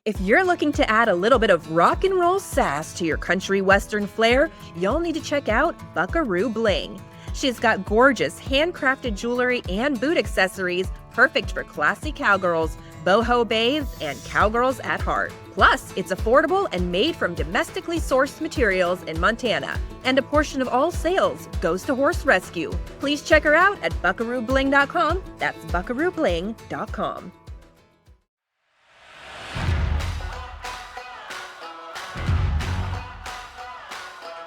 If you're looking to add a little bit of rock and roll sass to your country western flair, you'll need to check out Buckaroo Bling. She's got gorgeous handcrafted jewelry and boot accessories perfect for classy cowgirls, boho babes, and cowgirls at heart. Plus, it's affordable and made from domestically sourced materials in Montana. And a portion of all sales goes to horse rescue. Please check her out at buckaroobling.com. That's buckaroobling.com.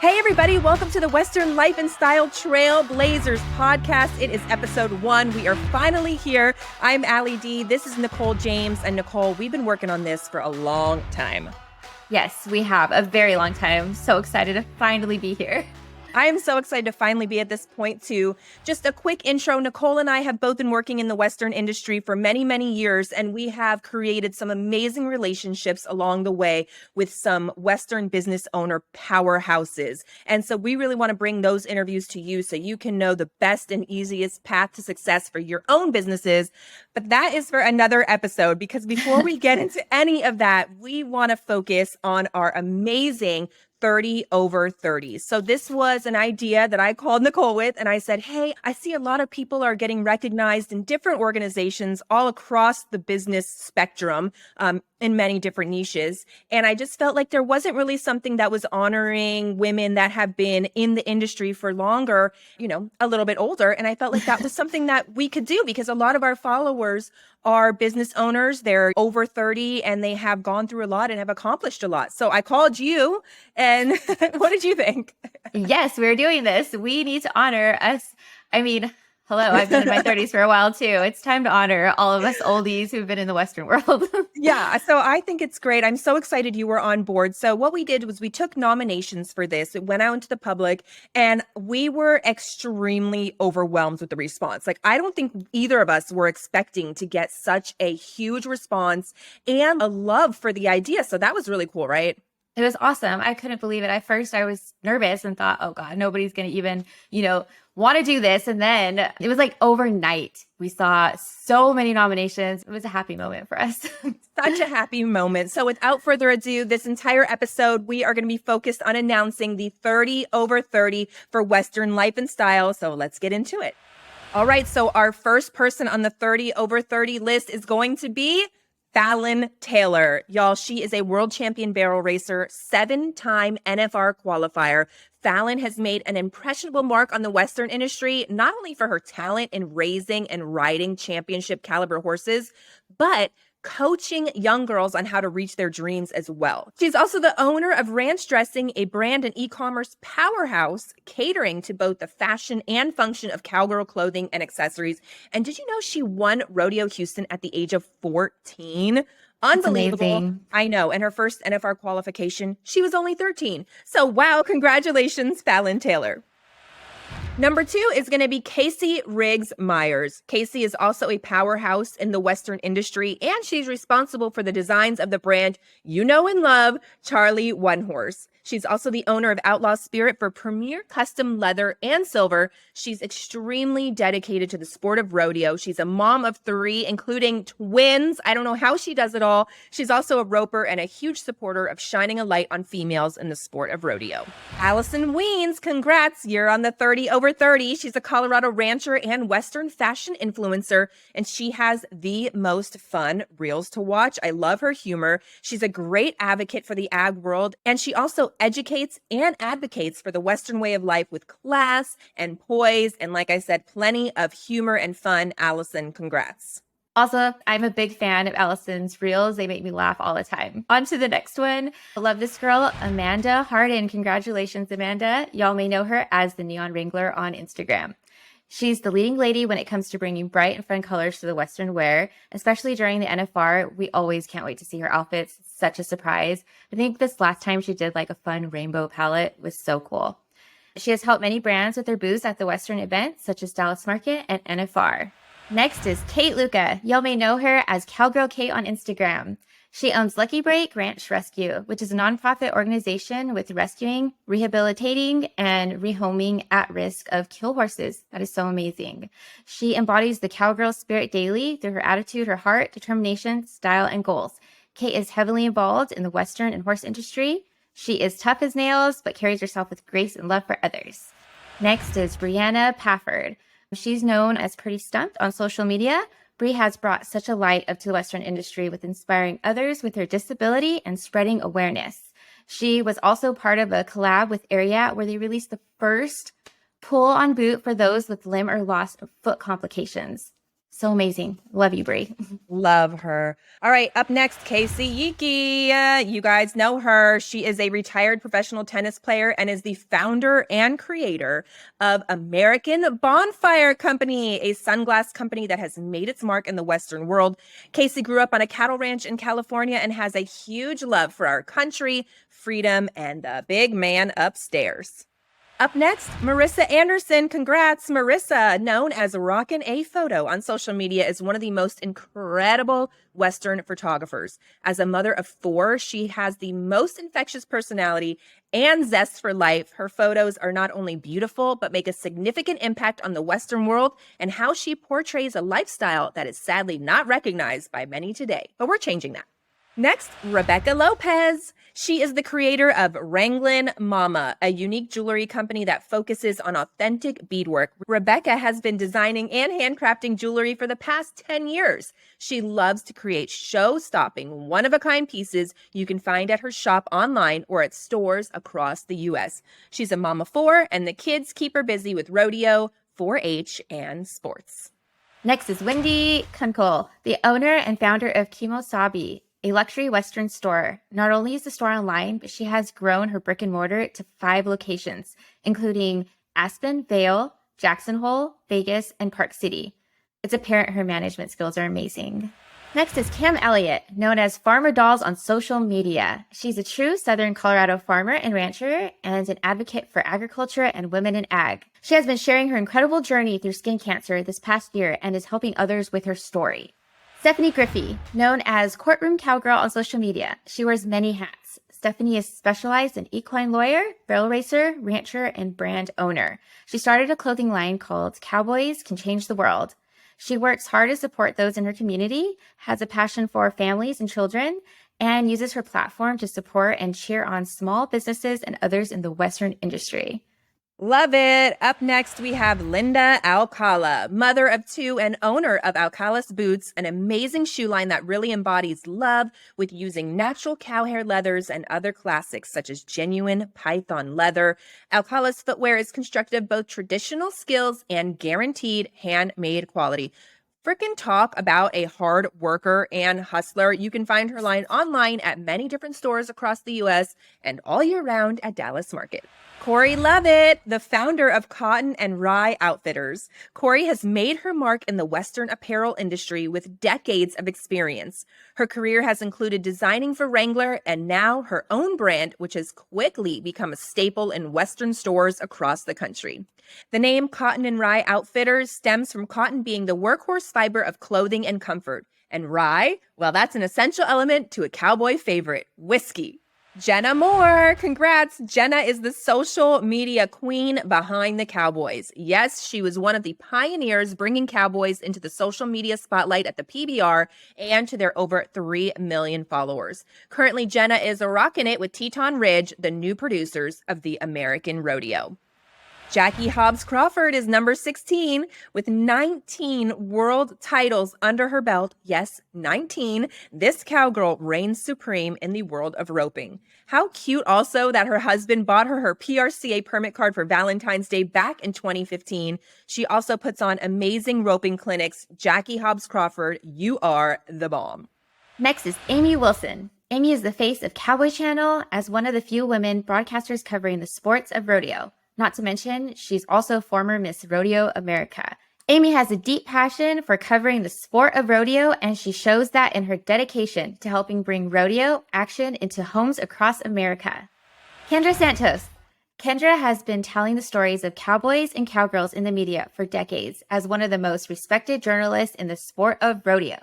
Hey everybody, welcome to the Western Life and Style Trailblazers podcast. It is episode 1. We are finally here. I'm Allie D. This is Nicole James. And Nicole, we've been working on this for a long time. Yes, we have a very long time. So excited to finally be here. I am so excited to finally be at this point too. Just a quick intro. Nicole and I have both been working in the Western industry for many, many years, and we have created some amazing relationships along the way with some Western business owner powerhouses. And so we really want to bring those interviews to you so you can know the best and easiest path to success for your own businesses. But that is for another episode, because before we get into any of that, we want to focus on our amazing 30 over 30. So this was an idea that I called Nicole with, and I said, hey, I see a lot of people are getting recognized in different organizations all across the business spectrum, in many different niches. And I just felt like there wasn't really something that was honoring women that have been in the industry for longer, a little bit older. And I felt like that was something that we could do, because a lot of our followers are business owners. They're over 30 and they have gone through a lot and have accomplished a lot. So I called you, and what did you think? Yes, we're doing this. We need to honor us. Hello, I've been in my 30s for a while too. It's time to honor all of us oldies who've been in the Western world. Yeah, so I think it's great. I'm so excited you were on board. So what we did was we took nominations for this. It went out into the public, and we were extremely overwhelmed with the response. Like, I don't think either of us were expecting to get such a huge response and a love for the idea. So that was really cool, right? It was awesome. I couldn't believe it. At first, I was nervous and thought, oh God, nobody's going to even, want to do this. And then it was like overnight. We saw so many nominations. It was a happy moment for us. Such a happy moment. So without further ado, this entire episode, we are going to be focused on announcing the 30 over 30 for Western Life and Style. So let's get into it. All right. So our first person on the 30 over 30 list is going to be Fallon Taylor. Y'all, she is a world champion barrel racer, 7-time NFR qualifier. Fallon has made an impressionable mark on the Western industry, not only for her talent in raising and riding championship caliber horses, but coaching young girls on how to reach their dreams as well. She's also the owner of Ranch Dressing, a brand and e-commerce powerhouse catering to both the fashion and function of cowgirl clothing and accessories. And did you know she won Rodeo Houston at the age of 14? Unbelievable. I know. And her first NFR qualification, she was only 13. So wow, congratulations, Fallon Taylor. Number 2 is going to be Casey Riggs Myers. Casey is also a powerhouse in the Western industry, and she's responsible for the designs of the brand you know and love, Charlie One Horse. She's also the owner of Outlaw Spirit for premier custom leather and silver. She's extremely dedicated to the sport of rodeo. She's a mom of 3, including twins. I don't know how she does it all. She's also a roper and a huge supporter of shining a light on females in the sport of rodeo. Allison Weens, congrats. You're on the 30 over 30. She's a Colorado rancher and Western fashion influencer, and she has the most fun reels to watch. I love her humor. She's a great advocate for the ag world, and she also educates and advocates for the Western way of life with class and poise. And like I said, plenty of humor and fun. Allison, congrats. Also, I'm a big fan of Allison's reels. They make me laugh all the time. On to the next one. I love this girl, Amanda Harden. Congratulations, Amanda. Y'all may know her as the Neon Wrangler on Instagram. She's the leading lady when it comes to bringing bright and fun colors to the Western wear, especially during the NFR. We always can't wait to see her outfits. It's such a surprise. I think this last time she did like a fun rainbow palette was so cool. She has helped many brands with their booths at the Western events, such as Dallas Market and NFR. Next is Kate Luca. Y'all may know her as Cowgirl Kate on Instagram. She owns Lucky Break Ranch Rescue, which is a nonprofit organization with rescuing, rehabilitating, and rehoming at risk of kill horses. That is so amazing. She embodies the cowgirl spirit daily through her attitude, her heart, determination, style, and goals. Kate is heavily involved in the Western and horse industry. She is tough as nails, but carries herself with grace and love for others. Next is Brianna Pafford. She's known as Pretty Stumped on social media. Brie has brought such a light up to the Western industry with inspiring others with her disability and spreading awareness. She was also part of a collab with Ariat where they released the first pull-on boot for those with limb or lost foot complications. So amazing. Love you, Brie. Love her. All right, up next, Casey Yiki. You guys know her. She is a retired professional tennis player and is the founder and creator of American Bonfire Company, a sunglass company that has made its mark in the Western world. Casey grew up on a cattle ranch in California and has a huge love for our country, freedom, and the big man upstairs. Up next, Marissa Anderson. Congrats, Marissa, known as Rockin' A Photo on social media, is one of the most incredible Western photographers. As a mother of 4, she has the most infectious personality and zest for life. Her photos are not only beautiful, but make a significant impact on the Western world and how she portrays a lifestyle that is sadly not recognized by many today. But we're changing that. Next, Rebecca Lopez. She is the creator of Wranglin' Mama, a unique jewelry company that focuses on authentic beadwork. Rebecca has been designing and handcrafting jewelry for the past 10 years. She loves to create show-stopping, one-of-a-kind pieces you can find at her shop online or at stores across the U.S. She's a mom of 4, and the kids keep her busy with rodeo, 4-H, and sports. Next is Wendy Kunkel, the owner and founder of Kimosabi, a luxury Western store. Not only is the store online, but she has grown her brick and mortar to 5 locations, including Aspen, Vail, Jackson Hole, Vegas, and Park City. It's apparent her management skills are amazing. Next is Cam Elliott, known as Farmer Dolls on social media. She's a true Southern Colorado farmer and rancher and an advocate for agriculture and women in ag. She has been sharing her incredible journey through skin cancer this past year and is helping others with her story. Stephanie Griffey, known as Courtroom Cowgirl on social media. She wears many hats. Stephanie is specialized in equine lawyer, barrel racer, rancher, and brand owner. She started a clothing line called Cowboys Can Change the World. She works hard to support those in her community, has a passion for families and children, and uses her platform to support and cheer on small businesses and others in the Western industry. Love it. Up next, we have Linda Alcala, mother of 2 and owner of Alcala's Boots, an amazing shoe line that really embodies love with using natural cow hair leathers and other classics such as genuine python leather. Alcala's footwear is constructed of both traditional skills and guaranteed handmade quality. Frickin' talk about a hard worker and hustler. You can find her line online at many different stores across the U.S. and all year round at Dallas Market. Corey Lovett, the founder of Cotton and Rye Outfitters. Corey has made her mark in the Western apparel industry with decades of experience. Her career has included designing for Wrangler and now her own brand, which has quickly become a staple in Western stores across the country. The name Cotton and Rye Outfitters stems from cotton being the workhorse fiber of clothing and comfort. And rye, well, that's an essential element to a cowboy favorite, whiskey. Jenna Moore, congrats. Jenna is the social media queen behind the Cowboys. Yes, she was one of the pioneers bringing Cowboys into the social media spotlight at the PBR and to their over 3 million followers. Currently, Jenna is rocking it with Teton Ridge, the new producers of the American Rodeo. Jackie Hobbs Crawford is number 16 with 19 world titles under her belt. Yes, 19. This cowgirl reigns supreme in the world of roping. How cute also that her husband bought her PRCA permit card for Valentine's Day back in 2015. She also puts on amazing roping clinics. Jackie Hobbs Crawford, you are the bomb. Next is Amy Wilson. Amy is the face of Cowboy Channel as one of the few women broadcasters covering the sports of rodeo. Not to mention, she's also former Miss Rodeo America. Amy has a deep passion for covering the sport of rodeo, and she shows that in her dedication to helping bring rodeo action into homes across America. Kendra Santos. Kendra has been telling the stories of cowboys and cowgirls in the media for decades as one of the most respected journalists in the sport of rodeo.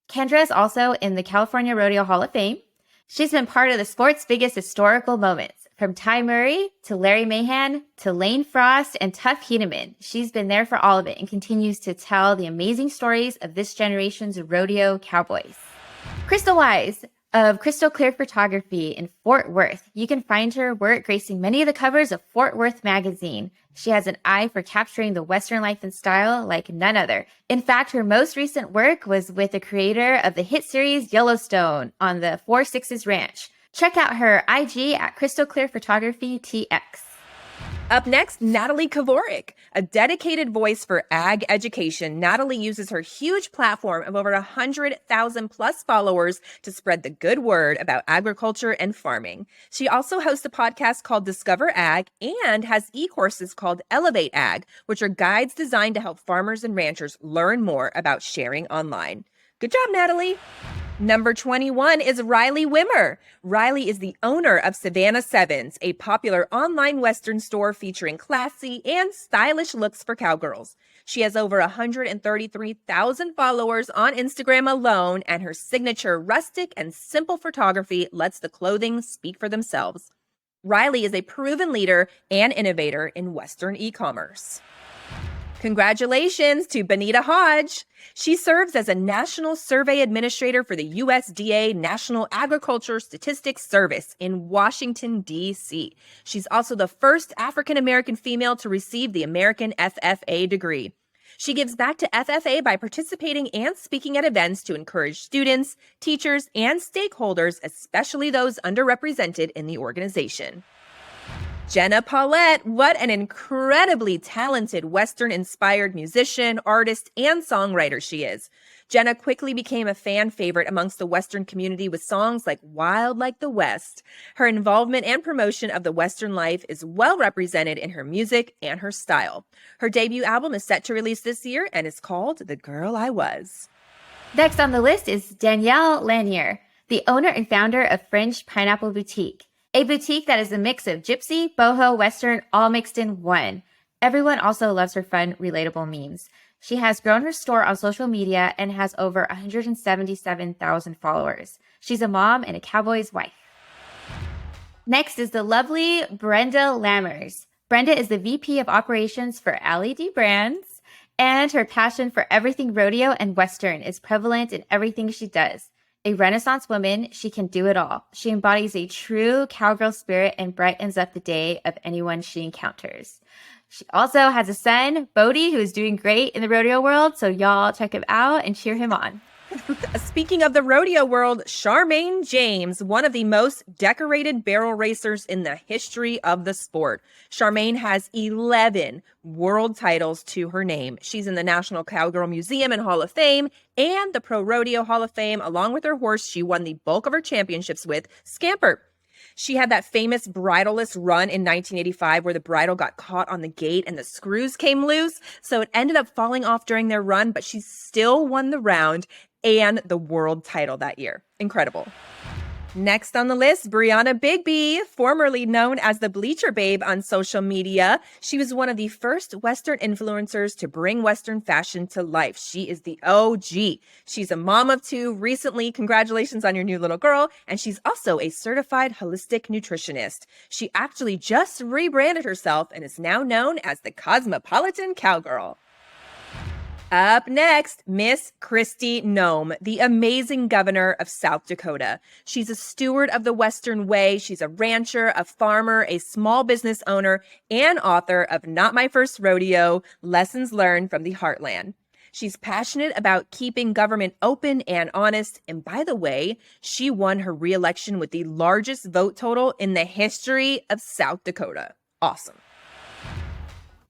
Kendra is also in the California Rodeo Hall of Fame. She's been part of the sport's biggest historical moments. From Ty Murray to Larry Mahan to Lane Frost and Tuff Hedeman, she's been there for all of it and continues to tell the amazing stories of this generation's rodeo cowboys. Crystal Wise, of Crystal Clear Photography in Fort Worth. You can find her work gracing many of the covers of Fort Worth magazine. She has an eye for capturing the Western life and style like none other. In fact, her most recent work was with the creator of the hit series Yellowstone on the Four Sixes Ranch. Check out her IG at Crystal Clear Photography TX. Up next, Natalie Kavorik, a dedicated voice for ag education. Natalie uses her huge platform of over 100,000 plus followers to spread the good word about agriculture and farming. She also hosts a podcast called Discover Ag and has e-courses called Elevate Ag, which are guides designed to help farmers and ranchers learn more about sharing online. Good job, Natalie. Number 21 is Riley Wimmer. Riley is the owner of Savannah Sevens, a popular online Western store featuring classy and stylish looks for cowgirls. She has over 133,000 followers on Instagram alone, and her signature rustic and simple photography lets the clothing speak for themselves. Riley is a proven leader and innovator in Western e-commerce. Congratulations to Benita Hodge. She serves as a National Survey Administrator for the USDA National Agriculture Statistics Service in Washington, D.C. She's also the first African-American female to receive the American FFA degree. She gives back to FFA by participating and speaking at events to encourage students, teachers, and stakeholders, especially those underrepresented in the organization. Jenna Paulette, what an incredibly talented Western-inspired musician, artist, and songwriter she is. Jenna quickly became a fan favorite amongst the Western community with songs like Wild Like the West. Her involvement and promotion of the Western life is well represented in her music and her style. Her debut album is set to release this year and is called The Girl I Was. Next on the list is Danielle Lanier, the owner and founder of French Pineapple Boutique. A boutique that is a mix of gypsy, boho, Western, all mixed in one. Everyone also loves her fun, relatable memes. She has grown her store on social media and has over 177,000 followers. She's a mom and a cowboy's wife. Next is the lovely Brenda Lammers. Brenda is the VP of Operations for LED Brands, and her passion for everything rodeo and Western is prevalent in everything she does. A Renaissance woman, she can do it all. She embodies a true cowgirl spirit and brightens up the day of anyone she encounters. She also has a son, Bodie, who is doing great in the rodeo world, so y'all check him out and cheer him on. Speaking of the rodeo world, Charmaine James, one of the most decorated barrel racers in the history of the sport. Charmaine has 11 world titles to her name. She's in the National Cowgirl Museum and Hall of Fame and the Pro Rodeo Hall of Fame. Along with her horse, she won the bulk of her championships with, Scamper. She had that famous bridleless run in 1985 where the bridle got caught on the gate and the screws came loose. So it ended up falling off during their run, but she still won the round and the world title that year. Incredible. Next on the list, Brianna Bigby, formerly known as the Bleacher Babe on social media. She was one of the first Western influencers to bring Western fashion to life. She is the OG. She's a mom of two recently. Congratulations on your new little girl. And she's also a certified holistic nutritionist. She actually just rebranded herself and is now known as the Cosmopolitan Cowgirl. Up next, Miss Kristi Noem, the amazing governor of South Dakota. She's a steward of the Western Way. She's a rancher, a farmer, a small business owner, and author of Not My First Rodeo, Lessons Learned from the Heartland. She's passionate about keeping government open and honest. And by the way, she won her re-election with the largest vote total in the history of South Dakota. Awesome.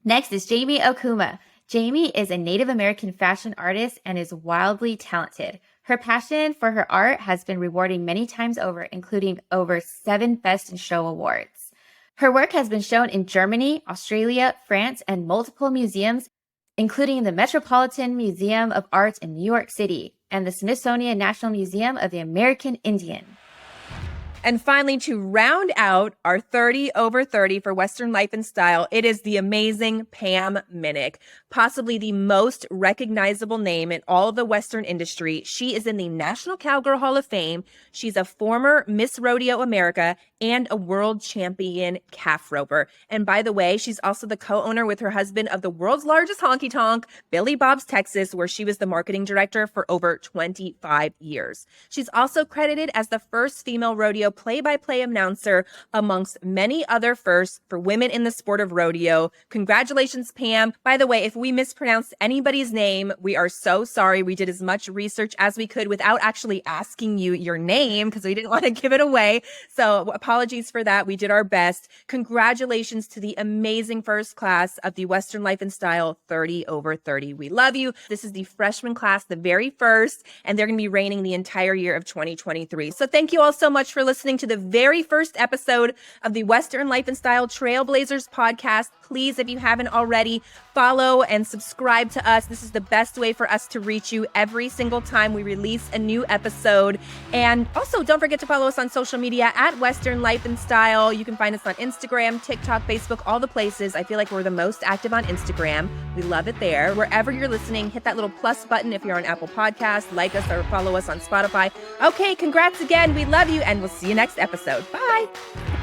Next is Jamie Okuma. Jamie is a Native American fashion artist and is wildly talented. Her passion for her art has been rewarding many times over, including over 7 Best in Show awards. Her work has been shown in Germany, Australia, France, and multiple museums, including the Metropolitan Museum of Art in New York City and the Smithsonian National Museum of the American Indian. And finally, to round out our 30 over 30 for Western Life and Style, it is the amazing Pam Minnick, possibly the most recognizable name in all of the Western industry. She is in the National Cowgirl Hall of Fame. She's a former Miss Rodeo America and a world champion calf roper. And by the way, she's also the co-owner with her husband of the world's largest honky tonk, Billy Bob's Texas, where she was the marketing director for over 25 years. She's also credited as the first female rodeo play-by-play announcer amongst many other firsts for women in the sport of rodeo. Congratulations, Pam. By the way, if we mispronounced anybody's name, we are so sorry. We did as much research as we could without actually asking you your name because we didn't want to give it away. So apologies for that. We did our best. Congratulations to the amazing first class of the Western Life and Style 30 over 30. We love you. This is the freshman class, the very first, and they're going to be reigning the entire year of 2023. So thank you all so much for listening to the very first episode of the Western Life and Style Trailblazers podcast. Please, if you haven't already, follow and subscribe to us. This is the best way for us to reach you every single time we release a new episode. And also, don't forget to follow us on social media at Western Life and Style. You can find us on Instagram, TikTok, Facebook, all the places. I feel like we're the most active on Instagram. We love it there. Wherever you're listening, hit that little plus button if you're on Apple Podcasts, like us or follow us on Spotify. Okay, congrats again. We love you, and we'll see you next episode. Bye.